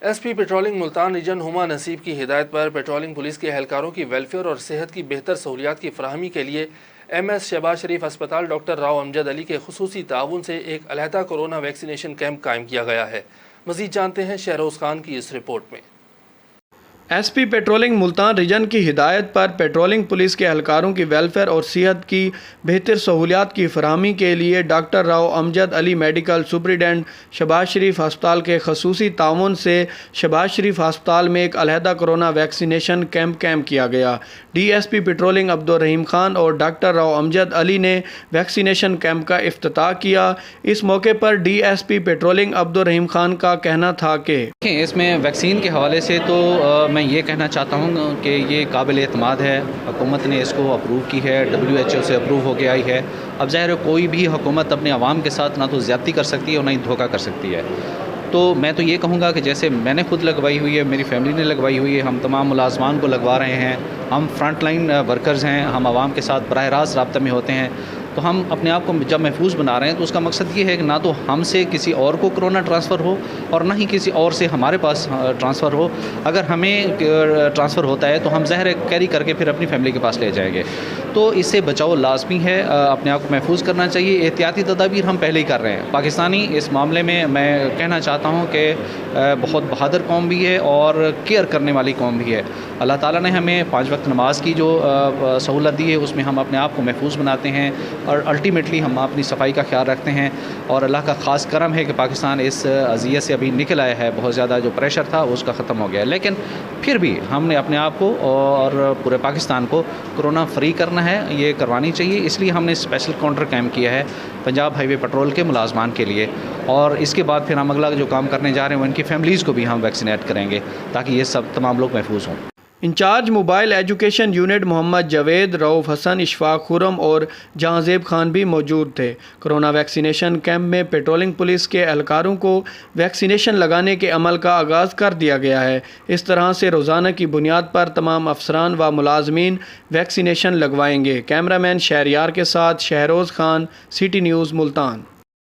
S P patrolling Multan region ہما نصیب کی ہدایت پر پیٹرولنگ پولیس کے اہلکاروں کی ویلفیئر اور صحت کی بہتر سہولیات کی فراہمی کے لیے ایم ایس شہباز شریف ہسپتال ڈاکٹر راؤ امجد علی کے خصوصی تعاون سے ایک علیحدہ کورونا ویکسینیشن کیمپ قائم کیا گیا ہے۔ مزید جانتے ہیں شہروز خان کی اس رپورٹ میں۔ S P patrolling Multan region کی ہدایت پر پیٹرولنگ پولیس کے اہلکاروں کی ویلفیئر اور صحت کی بہتر سہولیات کی فراہمی کے لیے ڈاکٹر راؤ امجد علی میڈیکل سپرنٹینڈنٹ شہباز شریف ہسپتال کے خصوصی تعاون سے شہباز شریف ہسپتال میں ایک علیحدہ کورونا ویکسینیشن کیمپ کیا گیا۔ D S P patrolling Abdul Rahim Khan اور ڈاکٹر راؤ امجد علی نے ویکسینیشن کیمپ کا افتتاح کیا۔ اس موقع پر D S P patrolling Abdul Rahim Khan کا کہنا تھا کہ اس میں ویکسین کے حوالے سے تو میں یہ کہنا چاہتا ہوں کہ یہ قابل اعتماد ہے۔ حکومت نے اس کو اپروو کی ہے، WHO سے اپروو ہو گیا ہی ہے۔ اب ظاہر ہے کوئی بھی حکومت اپنے عوام کے ساتھ نہ تو زیادتی کر سکتی ہے اور نہ ہی دھوکہ کر سکتی ہے۔ تو میں تو یہ کہوں گا کہ جیسے میں نے خود لگوائی ہوئی ہے، میری فیملی نے لگوائی ہوئی ہے، ہم تمام ملازمان کو لگوا رہے ہیں، ہم فرنٹ لائن ورکرز ہیں، ہم عوام کے ساتھ براہ راست رابطہ میں ہوتے ہیں، تو ہم اپنے آپ کو جب محفوظ بنا رہے ہیں تو اس کا مقصد یہ ہے کہ نہ تو ہم سے کسی اور کو کرونا ٹرانسفر ہو اور نہ ہی کسی اور سے ہمارے پاس ٹرانسفر ہو۔ اگر ہمیں ٹرانسفر ہوتا ہے تو ہم ظاہر کیری کر کے پھر اپنی فیملی کے پاس لے جائیں گے، تو اس سے بچاؤ لازمی ہے، اپنے آپ کو محفوظ کرنا چاہیے۔ احتیاطی تدابیر ہم پہلے ہی کر رہے ہیں۔ پاکستانی اس معاملے میں کہنا چاہتا ہوں کہ بہت بہادر قوم بھی ہے اور کیئر کرنے والی قوم بھی ہے۔ اللہ تعالیٰ نے ہمیں 5 وقت نماز کی جو سہولت دی ہے اس میں ہم اپنے آپ کو محفوظ بناتے ہیں اور الٹیمیٹلی ہم اپنی صفائی کا خیال رکھتے ہیں، اور اللہ کا خاص کرم ہے کہ پاکستان اس اذیت سے ابھی نکل آیا ہے۔ بہت زیادہ جو پریشر تھا اس کا ختم ہو گیا، لیکن پھر بھی ہم نے اپنے آپ کو اور پورے پاکستان کو کرونا فری کرنا ہے، یہ کروانی چاہیے۔ اس لیے ہم نے اسپیشل کاؤنٹر کیمپ کیا ہے پنجاب ہائی وے پیٹرول کے ملازمان کے لیے، اور اس کے بعد پھر ہم اگلا جو کام کرنے جا رہے ہیں ان کی فیملیز کو بھی ہم ویکسینیٹ کریں گے تاکہ یہ سب تمام لوگ محفوظ ہوں۔ انچارج موبائل ایجوکیشن یونٹ محمد جاوید، رؤف حسن، اشفاق خرم اور جہاں زیب خان بھی موجود تھے۔ کورونا ویکسینیشن کیمپ میں پیٹرولنگ پولیس کے اہلکاروں کو ویکسینیشن لگانے کے عمل کا آغاز کر دیا گیا ہے۔ اس طرح سے روزانہ کی بنیاد پر تمام افسران و ملازمین ویکسینیشن لگوائیں گے۔ کیمرہ مین شہریار کے ساتھ Shehroz Khan, C T news Multan.